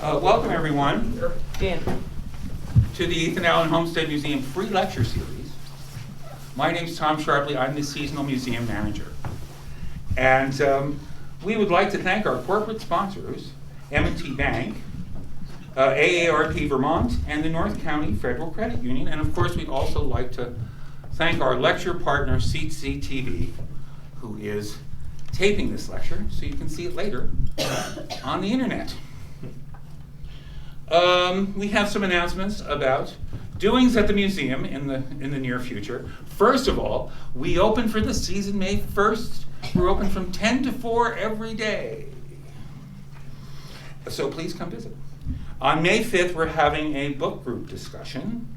Welcome, everyone, Dan. to the Ethan Allen Homestead Museum free lecture series. My name's Tom Sharpley. I'm the seasonal museum manager. And we would like to thank our corporate sponsors, M&T Bank, AARP Vermont, and the North County Federal Credit Union. And of course, we'd also like to thank our lecture partner, CCTV, who is taping this lecture so you can see it later on the internet. We have some announcements about doings at the museum in the near future. First of all, we open for the season May 1st. We're open from 10 to 4 every day. So please come visit. On May 5th, we're having a book group discussion.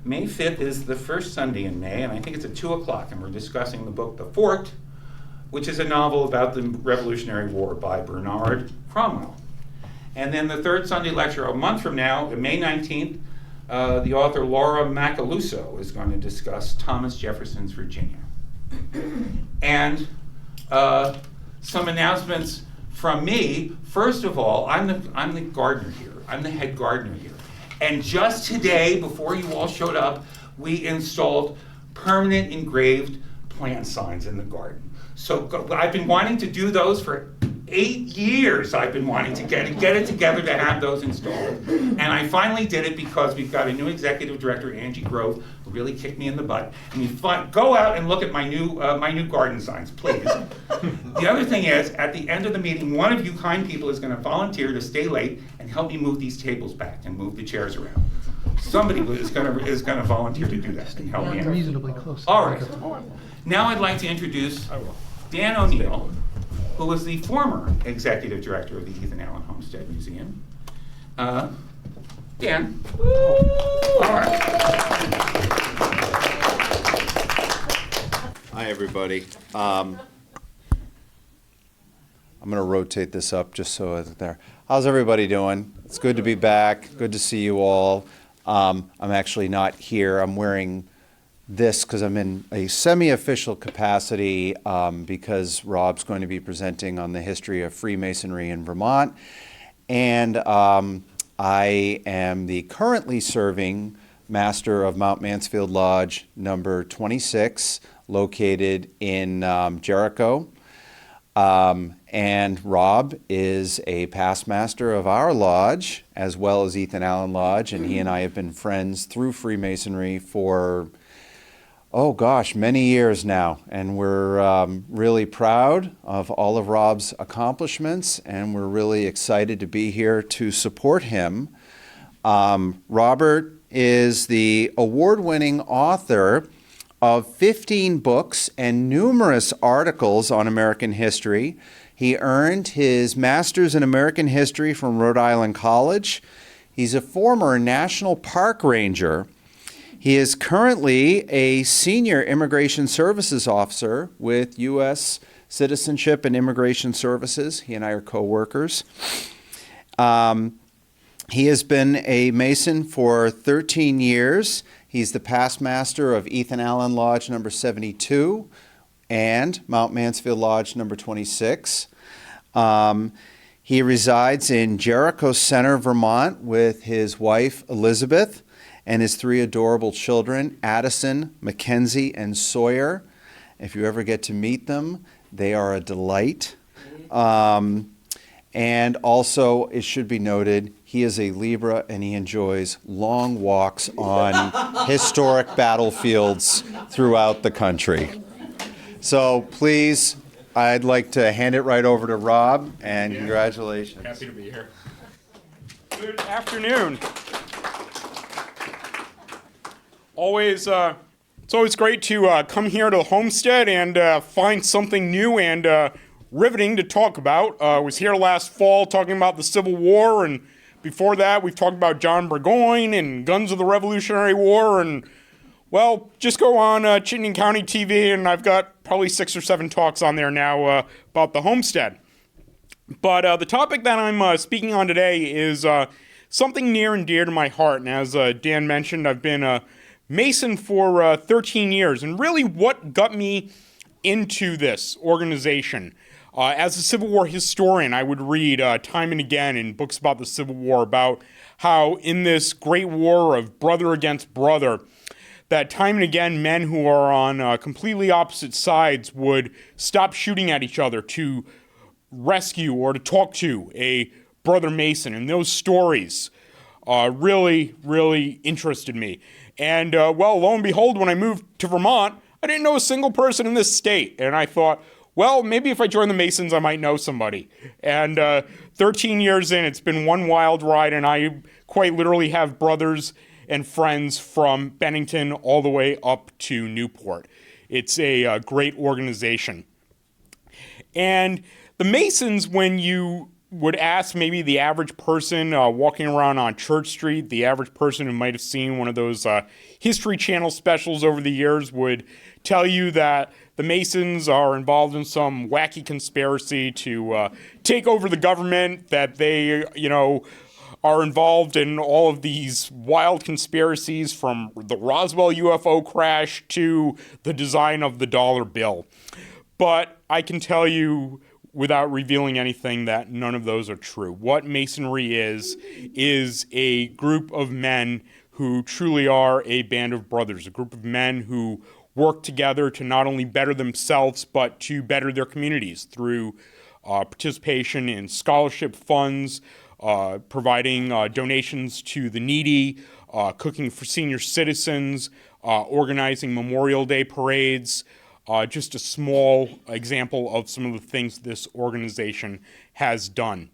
May 5th is the first Sunday in May, and I think it's at 2 o'clock, and we're discussing the book The Fort, which is a novel about the Revolutionary War by Bernard Cromwell. And then the third Sunday lecture a month from now, May 19th, the author Laura Macaluso is going to discuss Thomas Jefferson's Virginia. And some announcements from me. First of all, I'm the gardener here. I'm the head gardener here. And just today, before you all showed up, we installed permanent engraved plant signs in the garden. So I've been wanting to do those for 8 years. I've been wanting to get it together to have those installed. And I finally did it because we've got a new executive director, Angie Grove, who really kicked me in the butt. And go out and look at my new garden signs, please. The other thing is, at the end of the meeting, one of you kind people is going to volunteer to stay late and help me move these tables back and move the chairs around. Somebody is going to volunteer to do that and help me out. Reasonably close. All right. Now I'd like to introduce Dan O'Neill, who was the former executive director of the Ethan Allen Homestead Museum. Dan. All right. Hi, everybody. I'm going to rotate this up just so it's there. How's everybody doing? It's good to be back. Good to see you all. I'm actually not here. I'm wearing this because I'm in a semi-official capacity because Rob's going to be presenting on the history of Freemasonry in Vermont. And I am the currently serving master of Mount Mansfield Lodge number 26, located in Jericho. And Rob is a past master of our lodge, as well as Ethan Allen Lodge, and he and I have been friends through Freemasonry for many years now, and we're really proud of all of Rob's accomplishments, and we're really excited to be here to support him. Robert is the award-winning author of 15 books and numerous articles on American history. He earned his master's in American history from Rhode Island College. He's a former National Park Ranger. He is currently a senior immigration services officer with U.S. Citizenship and Immigration Services. He and I are co-workers. He has been a Mason for 13 years. He's the past master of Ethan Allen Lodge number 72 and Mount Mansfield Lodge number 26. He resides in Jericho Center, Vermont, with his wife, Elizabeth, and his 3 adorable children, Addison, Mackenzie, and Sawyer. If you ever get to meet them, they are a delight. And also, it should be noted, he is a Libra and he enjoys long walks on historic battlefields throughout the country. So please, I'd like to hand it right over to Rob, and congratulations. Happy to be here. Good afternoon. It's always great to come here to the homestead and find something new and riveting to talk about. I was here last fall talking about the Civil War, and before that we've talked about John Burgoyne and guns of the Revolutionary War, and well, just go on Chittenden County TV and I've got probably 6 or 7 talks on there now about the homestead. But the topic that I'm speaking on today is something near and dear to my heart, and as Dan mentioned, I've been a Mason for 13 years, and really what got me into this organization. As a Civil War historian, I would read time and again in books about the Civil War about how in this great war of brother against brother, that time and again men who are on completely opposite sides would stop shooting at each other to rescue or to talk to a brother Mason. And those stories really, really interested me. And well, lo and behold, when I moved to Vermont, I didn't know a single person in this state. And I thought, well, maybe if I join the Masons, I might know somebody. And 13 years in, it's been one wild ride, and I quite literally have brothers and friends from Bennington all the way up to Newport. It's a great organization. And the Masons, when you would ask maybe the average person walking around on Church Street, the average person who might have seen one of those History Channel specials over the years would tell you that the Masons are involved in some wacky conspiracy to take over the government, that they, are involved in all of these wild conspiracies from the Roswell UFO crash to the design of the dollar bill. But I can tell you, without revealing anything, that none of those are true. What Masonry is a group of men who truly are a band of brothers, a group of men who work together to not only better themselves, but to better their communities through participation in scholarship funds, providing donations to the needy, cooking for senior citizens, organizing Memorial Day parades. Just a small example of some of the things this organization has done.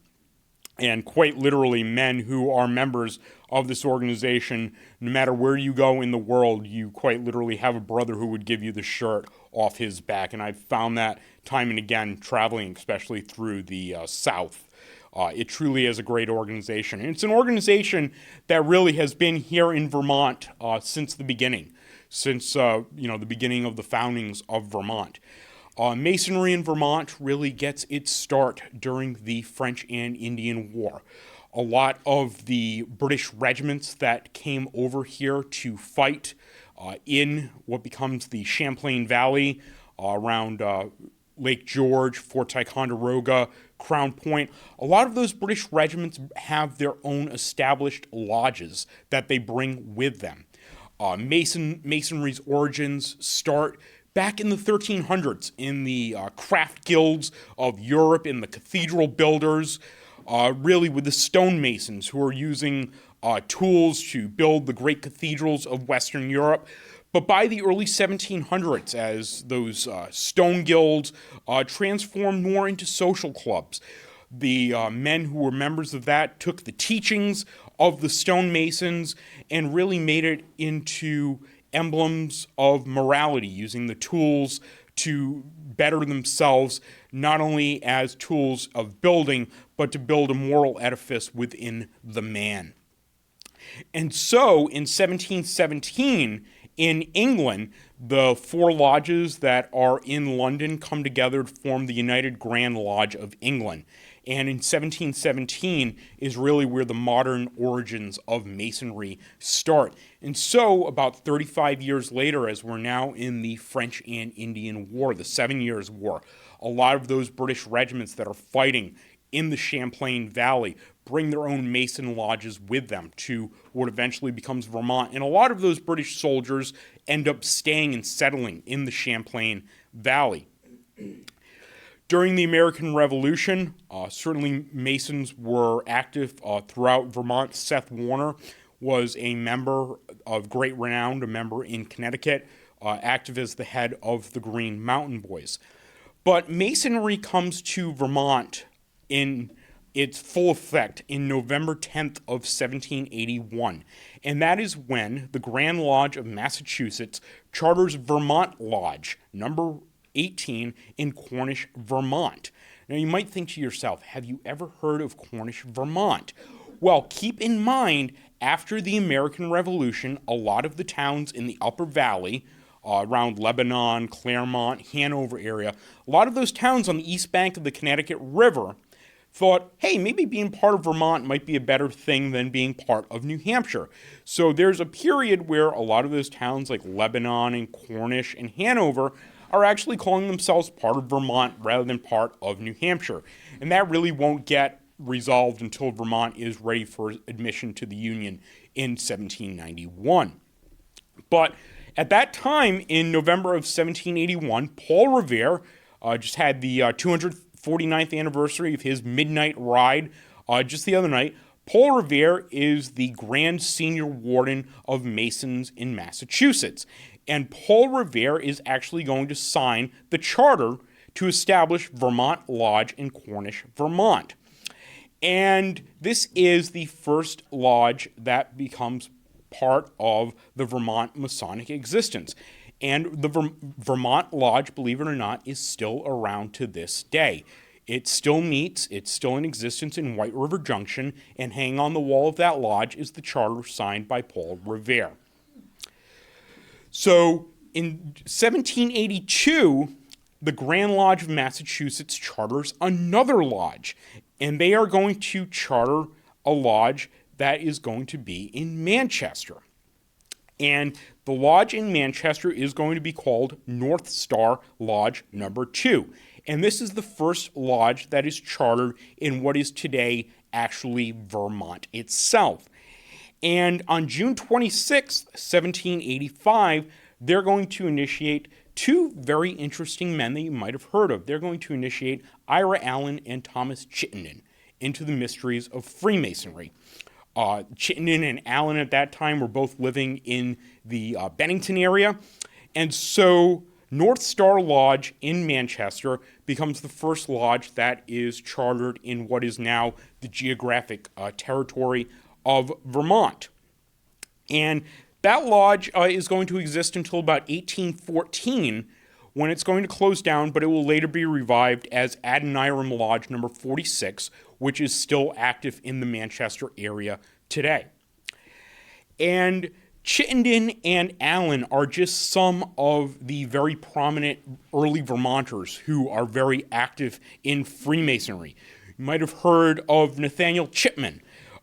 And quite literally, men who are members of this organization, no matter where you go in the world, you quite literally have a brother who would give you the shirt off his back. And I've found that time and again, traveling, especially through the South. It truly is a great organization. And it's an organization that really has been here in Vermont since the beginning. Since the beginning of the foundings of Vermont. Masonry in Vermont really gets its start during the French and Indian War. A lot of the British regiments that came over here to fight in what becomes the Champlain Valley around Lake George, Fort Ticonderoga, Crown Point, a lot of those British regiments have their own established lodges that they bring with them. Masonry's origins start back in the 1300s in the craft guilds of Europe, in the cathedral builders, really with the stonemasons who are using tools to build the great cathedrals of Western Europe. But by the early 1700s, as those stone guilds transformed more into social clubs, the men who were members of that took the teachings of the stonemasons and really made it into emblems of morality, using the tools to better themselves, not only as tools of building, but to build a moral edifice within the man. And so in 1717, in England, the four lodges that are in London come together to form the United Grand Lodge of England. And in 1717 is really where the modern origins of Masonry start. And so about 35 years later, as we're now in the French and Indian War, the 7 Years' War, a lot of those British regiments that are fighting in the Champlain Valley bring their own Mason lodges with them to what eventually becomes Vermont. And a lot of those British soldiers end up staying and settling in the Champlain Valley. During the American Revolution, certainly Masons were active throughout Vermont. Seth Warner was a member of great renown, a member in Connecticut, active as the head of the Green Mountain Boys. But Masonry comes to Vermont in its full effect in November 10th of 1781. And that is when the Grand Lodge of Massachusetts charters Vermont Lodge, number 18 in Cornish, Vermont. Now you might think to yourself, have you ever heard of Cornish, Vermont? Well, keep in mind, after the American Revolution, a lot of the towns in the Upper Valley, around Lebanon, Claremont, Hanover area, a lot of those towns on the east bank of the Connecticut River thought, hey, maybe being part of Vermont might be a better thing than being part of New Hampshire. So there's a period where a lot of those towns like Lebanon and Cornish and Hanover are actually calling themselves part of Vermont rather than part of New Hampshire. And that really won't get resolved until Vermont is ready for admission to the Union in 1791. But at that time, in November of 1781, Paul Revere just had the 249th anniversary of his midnight ride just the other night. Paul Revere is the Grand Senior Warden of Masons in Massachusetts. And Paul Revere is actually going to sign the charter to establish Vermont Lodge in Cornish, Vermont. And this is the first lodge that becomes part of the Vermont Masonic existence. And the Vermont Lodge, believe it or not, is still around to this day. It still meets, it's still in existence in White River Junction, and hanging on the wall of that lodge is the charter signed by Paul Revere. So in 1782, the Grand Lodge of Massachusetts charters another lodge, and they are going to charter a lodge that is going to be in Manchester. And the lodge in Manchester is going to be called North Star Lodge Number 2. And this is the first lodge that is chartered in what is today actually Vermont itself. And on June 26, 1785, they're going to initiate two very interesting men that you might have heard of. They're going to initiate Ira Allen and Thomas Chittenden into the mysteries of Freemasonry. Chittenden and Allen at that time were both living in the Bennington area. And so North Star Lodge in Manchester becomes the first lodge that is chartered in what is now the geographic territory of Vermont. And that lodge is going to exist until about 1814, when it's going to close down, but it will later be revived as Adoniram Lodge number 46, which is still active in the Manchester area today. And Chittenden and Allen are just some of the very prominent early Vermonters who are very active in Freemasonry. You might have heard of Nathaniel Chipman.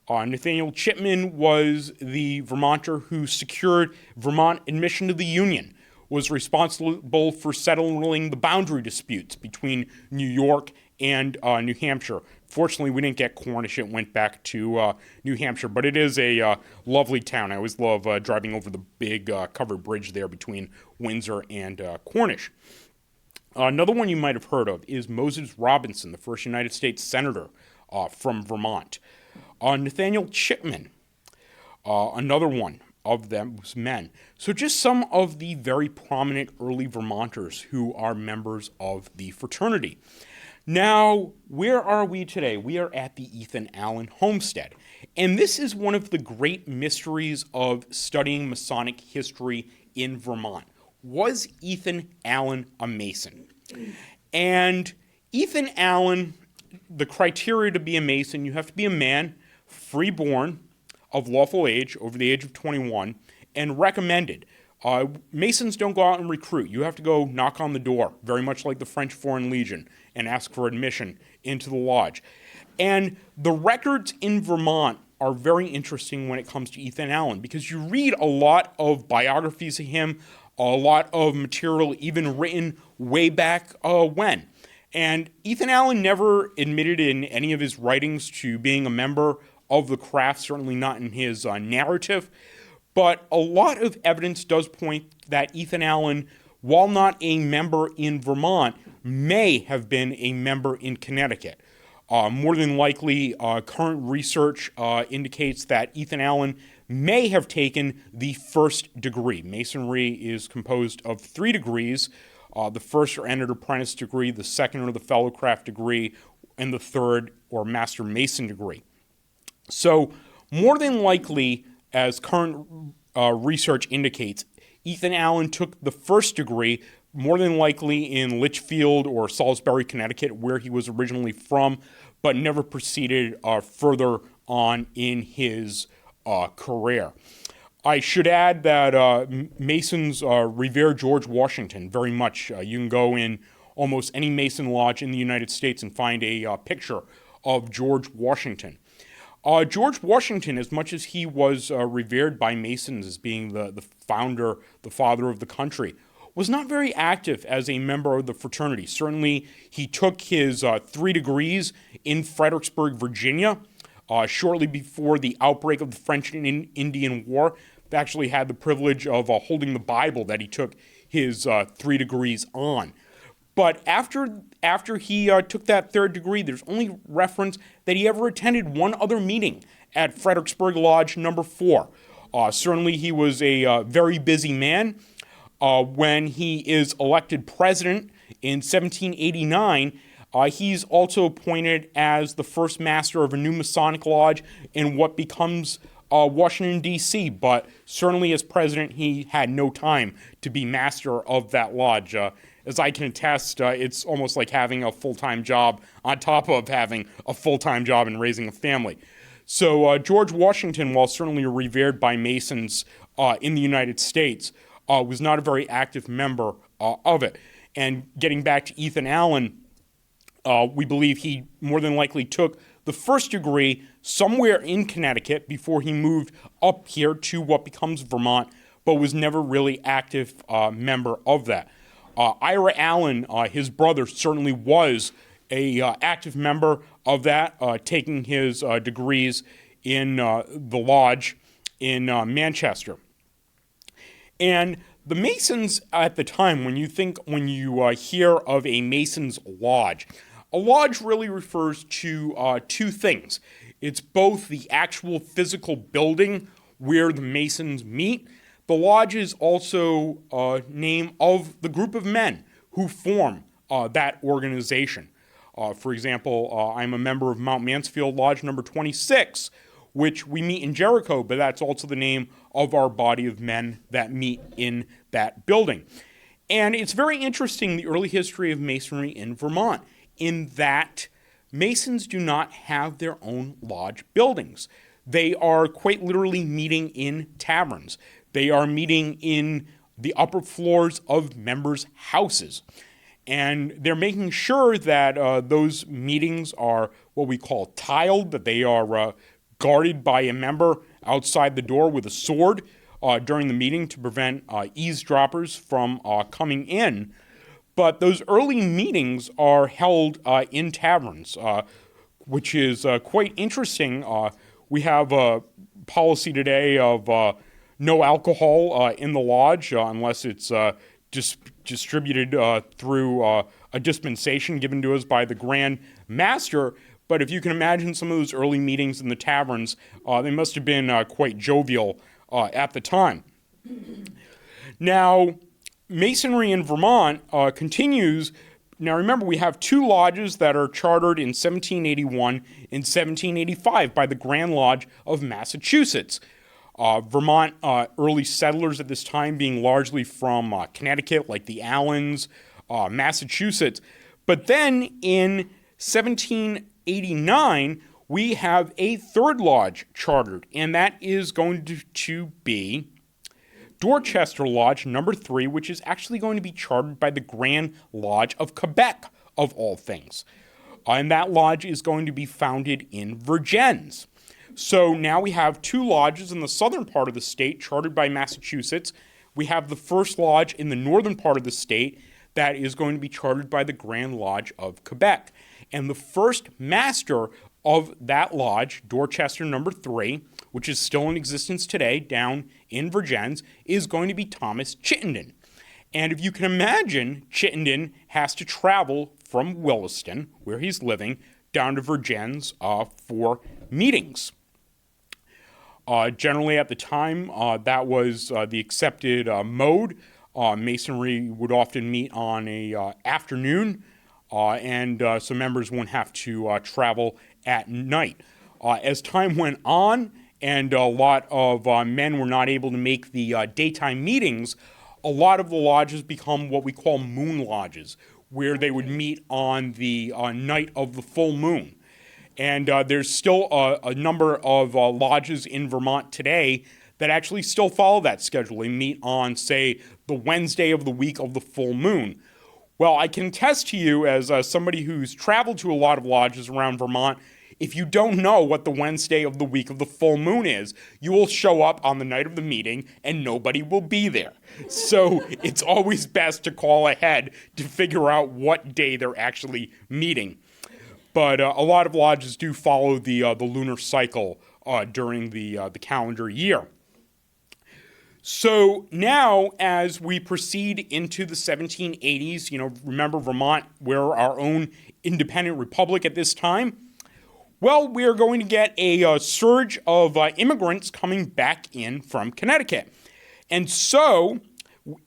Nathaniel Chipman was the Vermonter who secured Vermont admission to the Union, was responsible for settling the boundary disputes between New York and New Hampshire. Fortunately, we didn't get Cornish. It went back to New Hampshire, but it is a lovely town. I always love driving over the big covered bridge there between Windsor and Cornish. Another one you might have heard of is Moses Robinson, the first United States Senator from Vermont. Nathaniel Chipman, another one of those men. So just some of the very prominent early Vermonters who are members of the fraternity. Now, where are we today? We are at the Ethan Allen Homestead. And this is one of the great mysteries of studying Masonic history in Vermont. Was Ethan Allen a Mason? And Ethan Allen, the criteria to be a Mason, you have to be a man, freeborn, of lawful age, over the age of 21, and recommended. Masons don't go out and recruit. You have to go knock on the door, very much like the French Foreign Legion, and ask for admission into the lodge. And the records in Vermont are very interesting when it comes to Ethan Allen, because you read a lot of biographies of him, a lot of material even written way back when. And Ethan Allen never admitted in any of his writings to being a member of the craft, certainly not in his narrative. But a lot of evidence does point that Ethan Allen, while not a member in Vermont, may have been a member in Connecticut. More than likely, current research indicates that Ethan Allen may have taken the first degree. Masonry is composed of 3 degrees. The first or entered apprentice degree, the second or the fellowcraft degree, and the third or master mason degree. So more than likely, as current research indicates, Ethan Allen took the first degree, more than likely in Litchfield or Salisbury, Connecticut, where he was originally from, but never proceeded further on in his career. I should add that Masons revere George Washington very much. You can go in almost any Mason lodge in the United States and find a picture of George Washington. George Washington, as much as he was revered by Masons as being the founder, the father of the country, was not very active as a member of the fraternity. Certainly, he took his 3 degrees in Fredericksburg, Virginia, shortly before the outbreak of the French and Indian War. He actually had the privilege of holding the Bible that he took his 3 degrees on. But after he took that 3rd degree, there's only reference that he ever attended one other meeting at Fredericksburg Lodge number 4. Certainly, he was a very busy man. When he is elected president in 1789, he's also appointed as the first master of a new Masonic lodge in what becomes Washington, D.C., but certainly as president, he had no time to be master of that lodge. As I can attest, it's almost like having a full-time job on top of having a full-time job and raising a family. So George Washington, while certainly revered by Masons in the United States, was not a very active member of it. And getting back to Ethan Allen, we believe he more than likely took the 1st degree somewhere in Connecticut before he moved up here to what becomes Vermont, but was never really active member of that. Ira Allen, his brother, certainly was a active member of that, taking his degrees in the lodge in Manchester. And the Masons at the time, when you hear of a Mason's lodge, a lodge really refers to 2 things. It's both the actual physical building where the Masons meet. The lodge is also a name of the group of men who form that organization. For example, I'm a member of Mount Mansfield Lodge number 26, which we meet in Jericho, but that's also the name of our body of men that meet in that building. And it's very interesting, the early history of Masonry in Vermont, in that Masons do not have their own lodge buildings. They are quite literally meeting in taverns. They are meeting in the upper floors of members' houses. And they're making sure that those meetings are what we call tiled, that they are guarded by a member outside the door with a sword during the meeting to prevent eavesdroppers from coming in. But those early meetings are held in taverns, which is quite interesting. We have a policy today of no alcohol in the lodge unless it's distributed through a dispensation given to us by the Grand Master. But if you can imagine some of those early meetings in the taverns, they must have been quite jovial at the time. Now, Masonry in Vermont continues. Now, remember, we have 2 lodges that are chartered in 1781 and 1785 by the Grand Lodge of Massachusetts. Vermont early settlers at this time being largely from Connecticut, like the Allens, Massachusetts. But then in 1789, we have a 3rd lodge chartered, and that is going to be Dorchester Lodge number 3, which is actually going to be chartered by the Grand Lodge of Quebec, of all things. And that lodge is going to be founded in Vergennes. So now we have 2 lodges in the southern part of the state chartered by Massachusetts. We have the 1st lodge in the northern part of the state that is going to be chartered by the Grand Lodge of Quebec. And the first master of that lodge, Dorchester number 3, which is still in existence today down in Vergennes, is going to be Thomas Chittenden. And if you can imagine, Chittenden has to travel from Williston, where he's living, down to Vergennes for meetings. Generally at the time, that was the accepted mode. Masonry would often meet on a afternoon, and so members wouldn't have to travel at night. As time went on, and a lot of men were not able to make the daytime meetings, a lot of the lodges become what we call moon lodges, where they would meet on the night of the full moon. And there's still a number of lodges in Vermont today that actually still follow that schedule. They meet on, say, the Wednesday of the week of the full moon. Well, I can attest to you, as somebody who's traveled to a lot of lodges around Vermont, if you don't know what the Wednesday of the week of the full moon is, you will show up on the night of the meeting and nobody will be there. So it's always best to call ahead to figure out what day they're actually meeting. But a lot of lodges do follow the lunar cycle during the calendar year. So now, as we proceed into the 1780s, remember Vermont, we're our own independent republic at this time. Well, we are going to get a surge of immigrants coming back in from Connecticut. And so,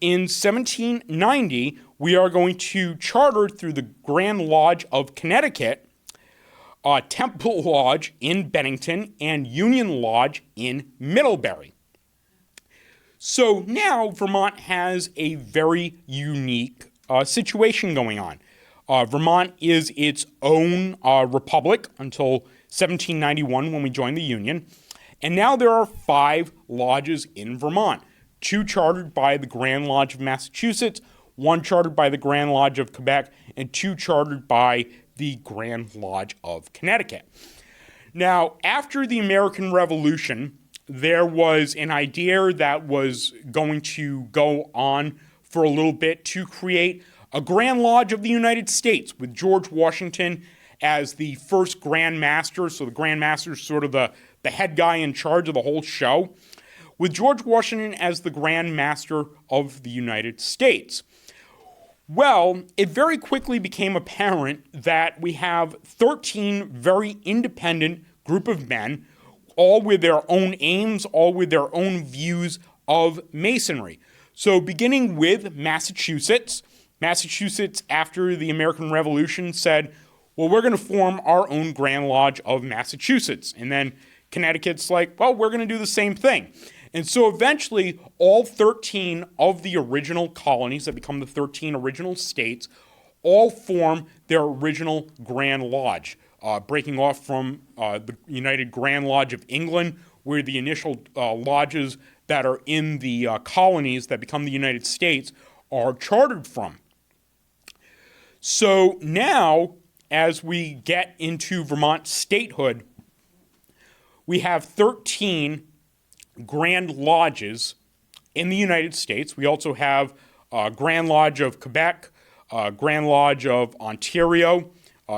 in 1790, we are going to charter through the Grand Lodge of Connecticut, Temple Lodge in Bennington, and Union Lodge in Middlebury. So now Vermont has a very unique situation going on. Vermont is its own republic until 1791 when we joined the Union. And now there are 5 lodges in Vermont, 2 chartered by the Grand Lodge of Massachusetts, 1 chartered by the Grand Lodge of Quebec, and 2 chartered by the Grand Lodge of Connecticut. Now, after the American Revolution, there was an idea that was going to go on for a little bit to create a Grand Lodge of the United States with George Washington as the first Grand Master. So the Grand Master is sort of the head guy in charge of the whole show, with George Washington as the Grand Master of the United States. Well, it very quickly became apparent that we have 13 very independent group of men, all with their own aims, all with their own views of Masonry. So beginning with Massachusetts, after the American Revolution, said, well, we're going to form our own Grand Lodge of Massachusetts. And then Connecticut's like, well, we're going to do the same thing. And so eventually, all 13 of the original colonies that become the 13 original states all form their original Grand Lodge, breaking off from the United Grand Lodge of England, where the initial lodges that are in the colonies that become the United States are chartered from. So now, as we get into Vermont statehood, we have 13 Grand Lodges in the United States. We also have Grand Lodge of Quebec, Grand Lodge of Ontario,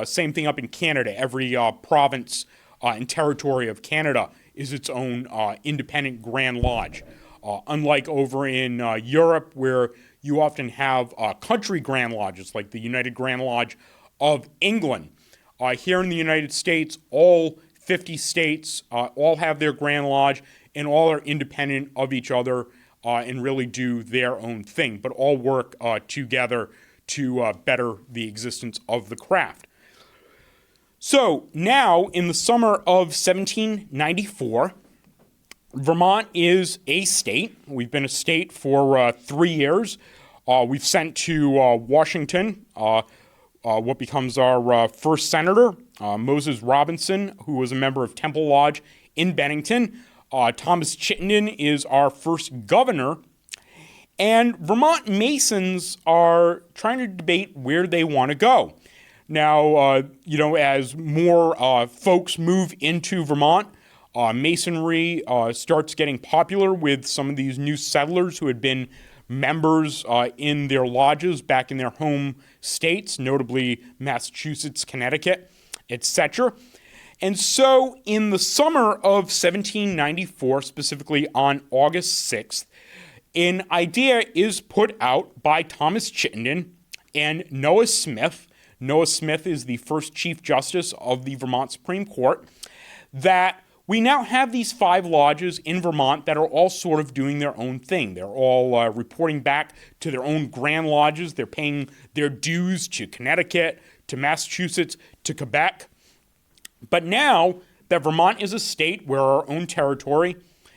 same thing up in Canada. Every province and territory of Canada is its own independent Grand Lodge. Unlike over in Europe, where you often have country Grand Lodges, like the United Grand Lodge of England. Here in the United States, all 50 states all have their Grand Lodge, and all are independent of each other and really do their own thing, but all work together to better the existence of the craft. So now, in the summer of 1794, Vermont is a state. We've been a state for 3 years. We've sent to Washington what becomes our first senator, Moses Robinson, who was a member of Temple Lodge in Bennington. Thomas Chittenden is our first governor. And Vermont Masons are trying to debate where they want to go. Now, as more folks move into Vermont, Masonry starts getting popular with some of these new settlers who had been members in their lodges back in their home states, notably Massachusetts, Connecticut, etc. And so in the summer of 1794, specifically on August 6th, an idea is put out by Thomas Chittenden and Noah Smith. Noah Smith is the first Chief Justice of the Vermont Supreme Court, that we now have these 5 lodges in Vermont that are all sort of doing their own thing. They're all reporting back to their own Grand Lodges. They're paying their dues to Connecticut, to Massachusetts, to Quebec. But now that Vermont is a state, we're our own territory,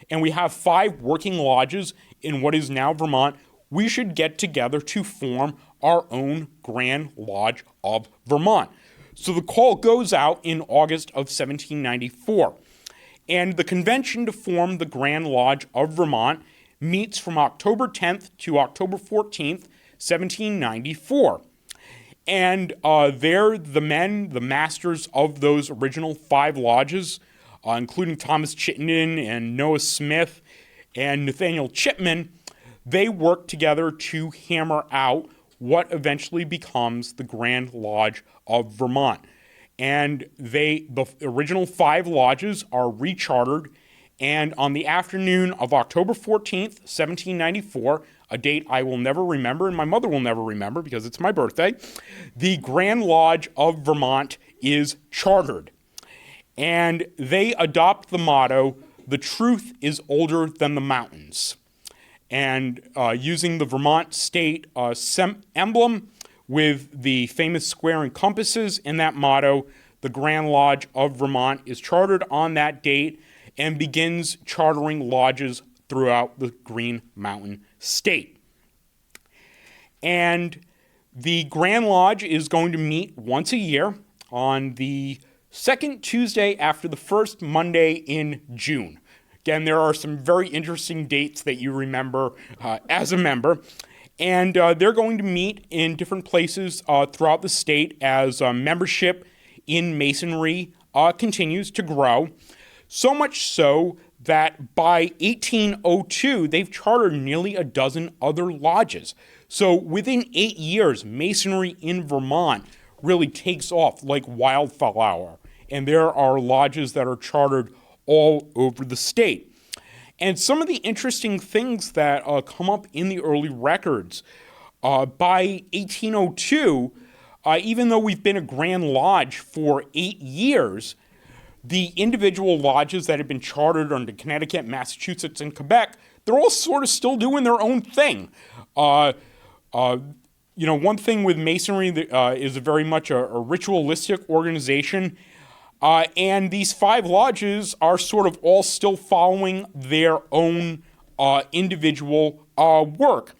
and we have 5 working lodges in what is now Vermont, we should get together to form our own Grand Lodge of Vermont. So the call goes out in August of 1794. And the convention to form the Grand Lodge of Vermont meets from October 10th to October 14th, 1794. And they're the masters of those original 5 lodges, including Thomas Chittenden and Noah Smith and Nathaniel Chipman. They work together to hammer out what eventually becomes the Grand Lodge of Vermont. And the original 5 lodges are rechartered, and on the afternoon of October 14th, 1794, a date I will never remember and my mother will never remember because it's my birthday, the Grand Lodge of Vermont is chartered. And they adopt the motto, "The truth is older than the mountains." And using the Vermont state emblem with the famous square and compasses in that motto, the Grand Lodge of Vermont is chartered on that date and begins chartering lodges throughout the Green Mountain State. And the Grand Lodge is going to meet once a year on the second Tuesday after the first Monday in June. Again, there are some very interesting dates that you remember as a member. And they're going to meet in different places throughout the state as membership in Masonry continues to grow. So much so that by 1802, they've chartered nearly a dozen other lodges. So within 8 years, Masonry in Vermont really takes off like wildflower. And there are lodges that are chartered all over the state. And some of the interesting things that come up in the early records, by 1802, even though we've been a Grand Lodge for 8 years, the individual lodges that have been chartered under Connecticut, Massachusetts, and Quebec, they're all sort of still doing their own thing. One thing with Masonry is very much a ritualistic organization. And these 5 lodges are sort of all still following their own individual work.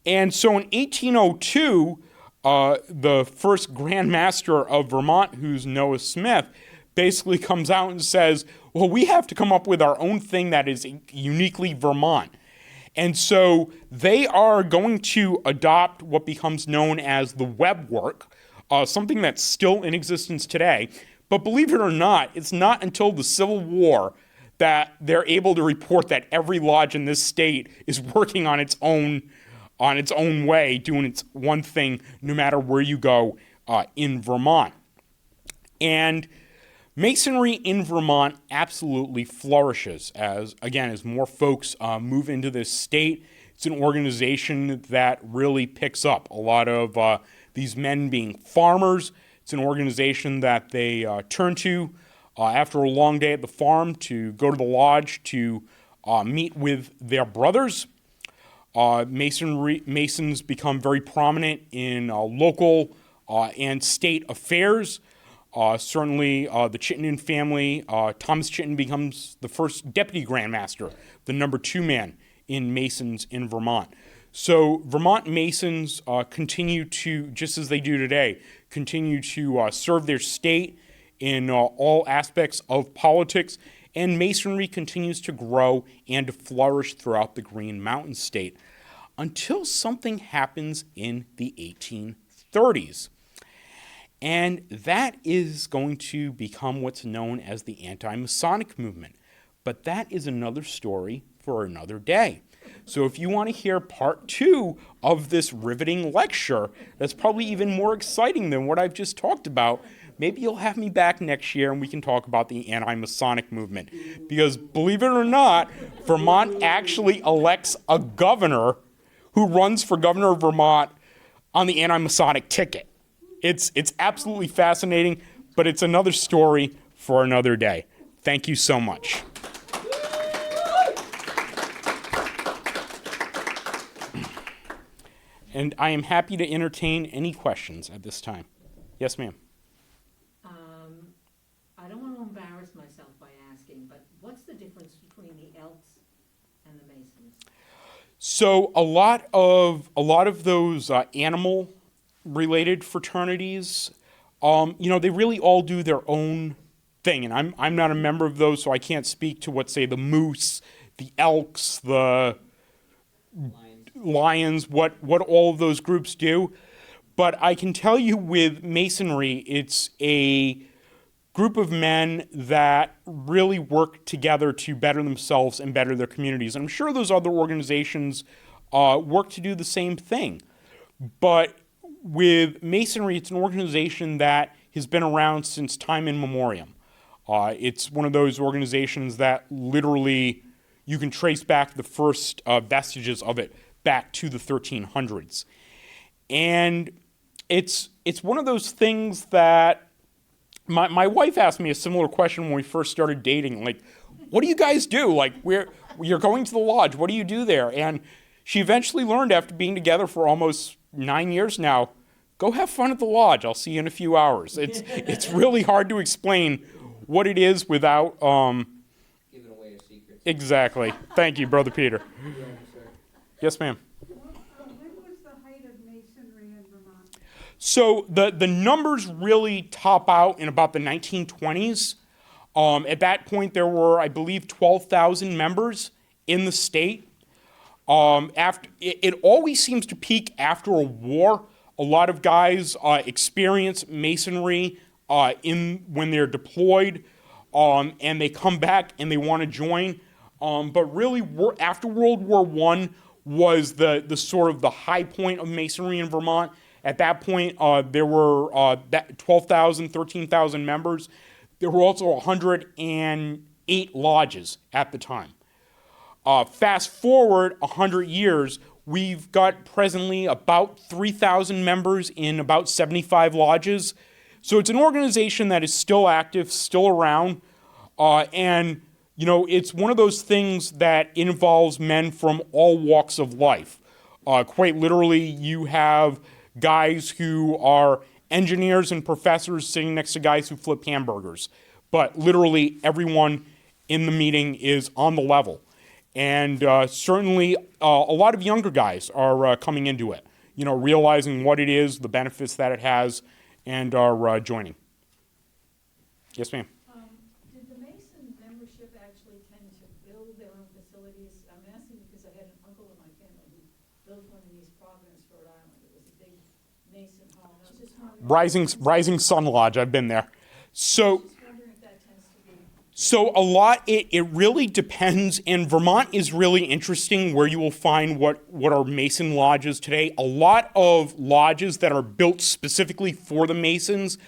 And so in 1802, the first Grand Master of Vermont, who's Noah Smith, basically comes out and says, well, we have to come up with our own thing that is uniquely Vermont. And so they are going to adopt what becomes known as the web work, something that's still in existence today. But believe it or not, it's not until the Civil War that they're able to report that every lodge in this state is working on its own way, doing its one thing, no matter where you go in Vermont. And Masonry in Vermont absolutely flourishes as more folks move into this state. It's an organization that really picks up a lot of these men being farmers. It's an organization that they turn to after a long day at the farm to go to the lodge to meet with their brothers. Masons become very prominent in local and state affairs. Certainly, the Chittenden family, Thomas Chittenden becomes the first deputy Grand Master, the number 2 man in Masons in Vermont. So Vermont Masons continue to, just as they do today, continue to serve their state in all aspects of politics, and Masonry continues to grow and to flourish throughout the Green Mountain State until something happens in the 1830s. And that is going to become what's known as the anti-Masonic movement. But that is another story for another day. So if you want to hear part 2 of this riveting lecture, that's probably even more exciting than what I've just talked about, maybe you'll have me back next year and we can talk about the anti-Masonic movement. Because believe it or not, Vermont actually elects a governor who runs for governor of Vermont on the anti-Masonic ticket. It's absolutely fascinating, but it's another story for another day. Thank you so much. And I am happy to entertain any questions at this time. Yes, ma'am. I don't want to embarrass myself by asking, but what's the difference between the Elks and the Masons? So a lot of those animal-related fraternities, they really all do their own thing, and I'm not a member of those, so I can't speak to what, say, the moose, the elks, the lions, what all of those groups do. But I can tell you with Masonry, it's a group of men that really work together to better themselves and better their communities. I'm sure those other organizations work to do the same thing. But with Masonry, it's an organization that has been around since time immemorial. It's one of those organizations that literally you can trace back the first vestiges of it back to the 1300s. And it's one of those things that my wife asked me a similar question when we first started dating. Like, what do you guys do? Like, you're going to the lodge. What do you do there? And she eventually learned after being together for almost 9 years now, go have fun at the lodge. I'll see you in a few hours. It's really hard to explain what it is without Giving away a secret. Exactly. Thank you, Brother Peter. Yes, ma'am. When was the height of Masonry in Vermont? So the numbers really top out in about the 1920s. At that point, there were, I believe, 12,000 members in the state. After it always seems to peak after a war. A lot of guys experience Masonry when they're deployed, and they come back and they want to join. But really, after World War I was the sort of the high point of Masonry in Vermont. At that point, there were 12,000, 13,000 members. There were also 108 lodges at the time. Fast forward 100 years, we've got presently about 3,000 members in about 75 lodges. So it's an organization that is still active, still around, and you know, it's one of those things that involves men from all walks of life. Quite literally, you have guys who are engineers and professors sitting next to guys who flip hamburgers. But literally everyone in the meeting is on the level. And certainly a lot of younger guys are coming into it, you know, realizing what it is, the benefits that it has, and are joining. Yes, ma'am. Did the Mason membership actually tend to build their own facilities? I'm asking because I had an uncle in my family who built one in East Providence, Rhode Island. It was a big Mason hall. And I was just wondering. Rising Sun Lodge, I've been there. So. Just wondering if that tends to be. So a lot, it really depends, and Vermont is really interesting where you will find what are Mason lodges today. A lot of lodges that are built specifically for the Masons,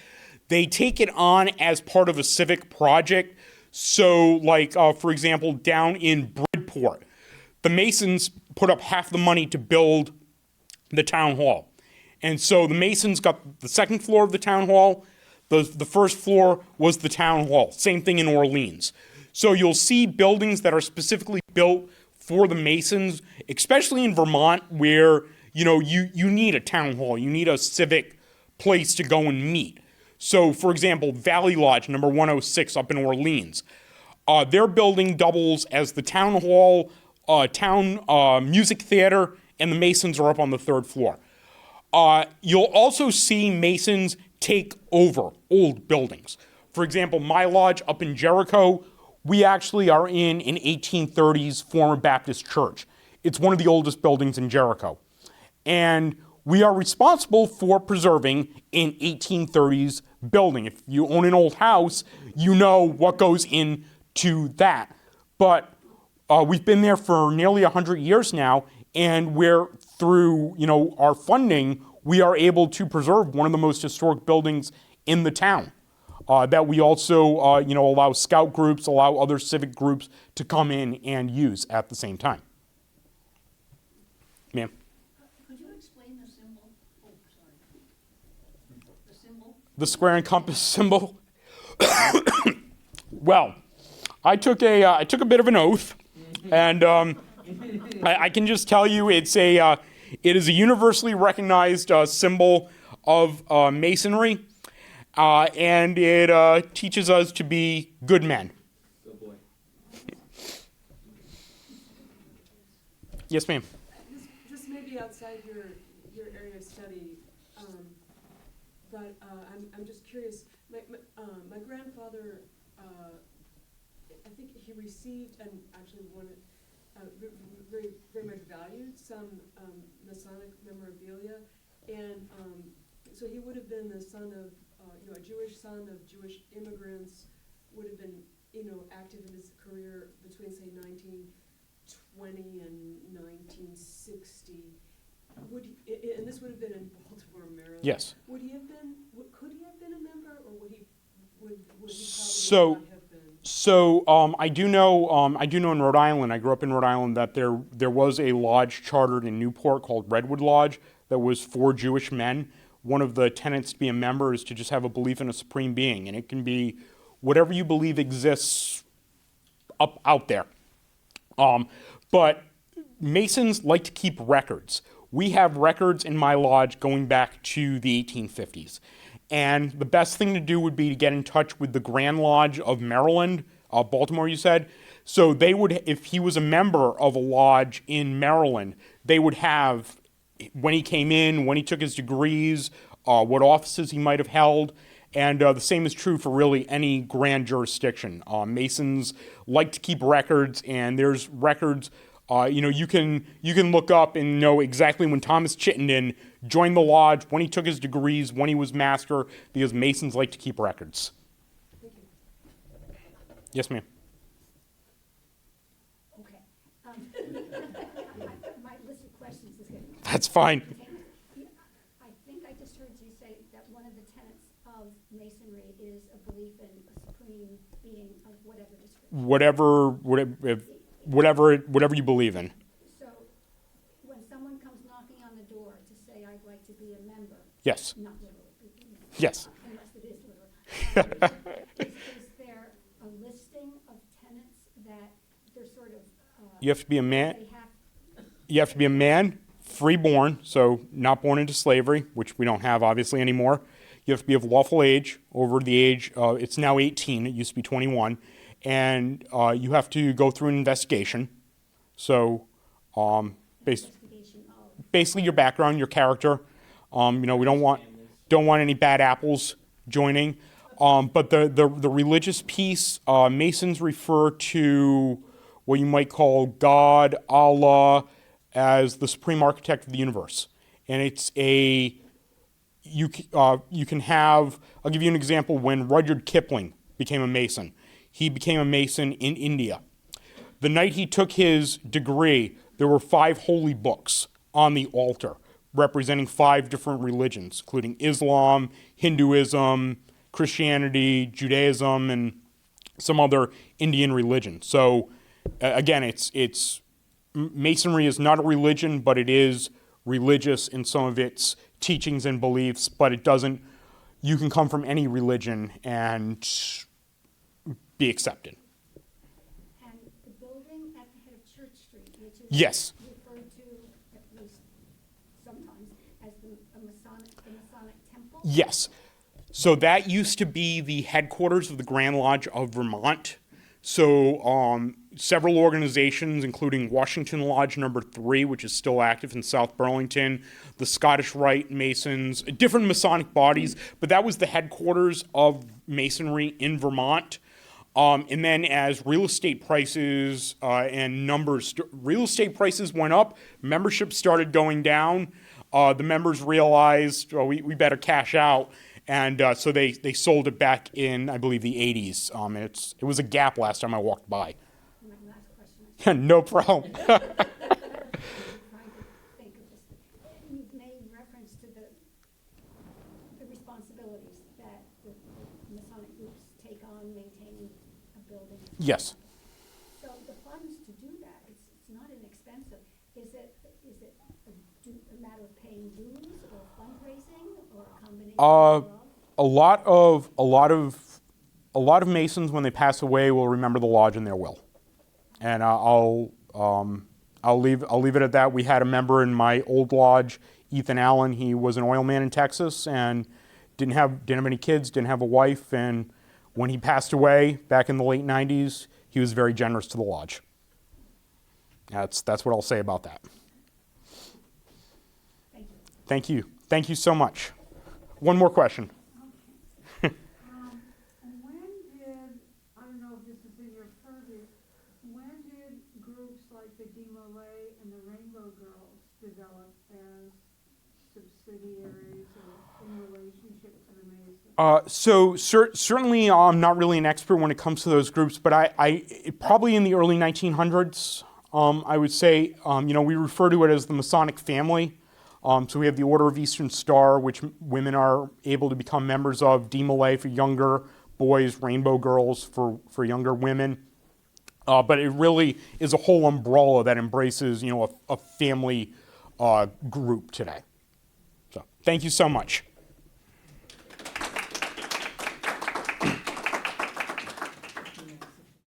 they take it on as part of a civic project. So like, for example, down in Bridport, the Masons put up half the money to build the town hall. And so the Masons got the second floor of the town hall. The first floor was the town hall. Same thing in Orleans. So you'll see buildings that are specifically built for the Masons, especially in Vermont, where you know you need a town hall, you need a civic place to go and meet. So, for example, Valley Lodge, number 106, up in Orleans, their building doubles as the town hall, town music theater, and the Masons are up on the third floor. You'll also see Masons take over old buildings. For example, my lodge up in Jericho, we actually are in an 1830s former Baptist church. It's one of the oldest buildings in Jericho. And we are responsible for preserving an 1830s building. If you own an old house, you know what goes into that. But we've been there for nearly 100 years now, and we're through, you know, our funding, we are able to preserve one of the most historic buildings in the town. That we also, you know, allow scout groups, allow other civic groups to come in and use at the same time. Ma'am? Could you explain the symbol? Oh, sorry. The symbol? The square and compass symbol? Well, I took a bit of an oath, and I can just tell you it is a universally recognized symbol of Masonry, and it teaches us to be good men. Good boy. Yes, ma'am. This may be outside your area of study, but I'm just curious. My grandfather, I think he received and actually very very much valued some Masonic memorabilia, and so he would have been the son of, a Jewish son of Jewish immigrants, would have been, active in his career between, say, 1920 and 1960. And this would have been in Baltimore, Maryland. Yes. Could he have been a member, or would he probably So- not have been? So I do know in Rhode Island, I grew up in Rhode Island, that there was a lodge chartered in Newport called Redwood Lodge that was for Jewish men. One of the tenets to be a member is to just have a belief in a supreme being, and it can be whatever you believe exists out there. But Masons like to keep records. We have records in my lodge going back to the 1850s. And the best thing to do would be to get in touch with the Grand Lodge of Maryland, Baltimore, you said. So they would, if he was a member of a lodge in Maryland, they would have when he came in, when he took his degrees, what offices he might have held. And the same is true for really any grand jurisdiction. Masons like to keep records, and there's records. You can look up and know exactly when Thomas Chittenden joined the lodge, when he took his degrees, when he was master, because Masons like to keep records. Thank you. Yes, ma'am. Okay. My list of questions is getting. That's fine. I think I just heard you say that one of the tenets of Masonry is a belief in a supreme being of whatever description. Whatever you believe in. So, when someone comes knocking on the door to say, "I'd like to be a member," Yes. not literally, Yes. unless it is literal, is there a listing of tenets that they're sort of, You have to be a man. they have, You have to be a man, free-born, so not born into slavery, which we don't have obviously anymore. You have to be of lawful age, over the age. It's now 18. It used to be 21. And you have to go through an investigation. So, investigation of, basically your background, your character. We don't want any bad apples joining. But the religious piece, Masons refer to what you might call God, Allah, as the supreme architect of the universe. And it's you can have. I'll give you an example. When Rudyard Kipling became a Mason. He became a Mason in India. The night he took his degree, there were 5 holy books on the altar representing 5 different religions, including Islam, Hinduism, Christianity, Judaism, and some other Indian religion. So, again, it's Masonry is not a religion, but it is religious in some of its teachings and beliefs, but it doesn't. You can come from any religion and be accepted. and the building at the head of Church Street, which is Yes. referred to, at least sometimes, as the Masonic temple? Yes. So that used to be the headquarters of the Grand Lodge of Vermont. So several organizations, including Washington Lodge Number 3, which is still active in South Burlington, the Scottish Rite Masons, different Masonic bodies, but that was the headquarters of Masonry in Vermont. And then as real estate prices and real estate prices went up, membership started going down. The members realized, well, we better cash out. And so they sold it back in, I believe, the 80s. It was a gap last time I walked by. My last question. No problem. I'm trying to think of this. You've made reference to the responsibilities that the Masonic groups take on maintaining a building. Yes. So the funds to do that, it's not inexpensive. Is it a matter of paying dues or fundraising or a combination of both? A lot of Masons, when they pass away, will remember the lodge in their will, and I'll leave it at that. We had a member in my old lodge, Ethan Allen. He was an oil man in Texas and didn't have any kids, didn't have a wife, and when he passed away back in the late 90s, he was very generous to the lodge. That's what I'll say about that. Thank you. Thank you. Thank you so much. One more question. And when did, I don't know if this is in your purview, when did groups like the Demolay and the Rainbow Girls develop as subsidiaries or in relationship to the Masons? Certainly, I'm not really an expert when it comes to those groups, but I probably in the early 1900s, I would say, we refer to it as the Masonic family. So we have the Order of Eastern Star, which women are able to become members of, D Malay for younger boys, Rainbow Girls for younger women. But it really is a whole umbrella that embraces, a family group today. So thank you so much.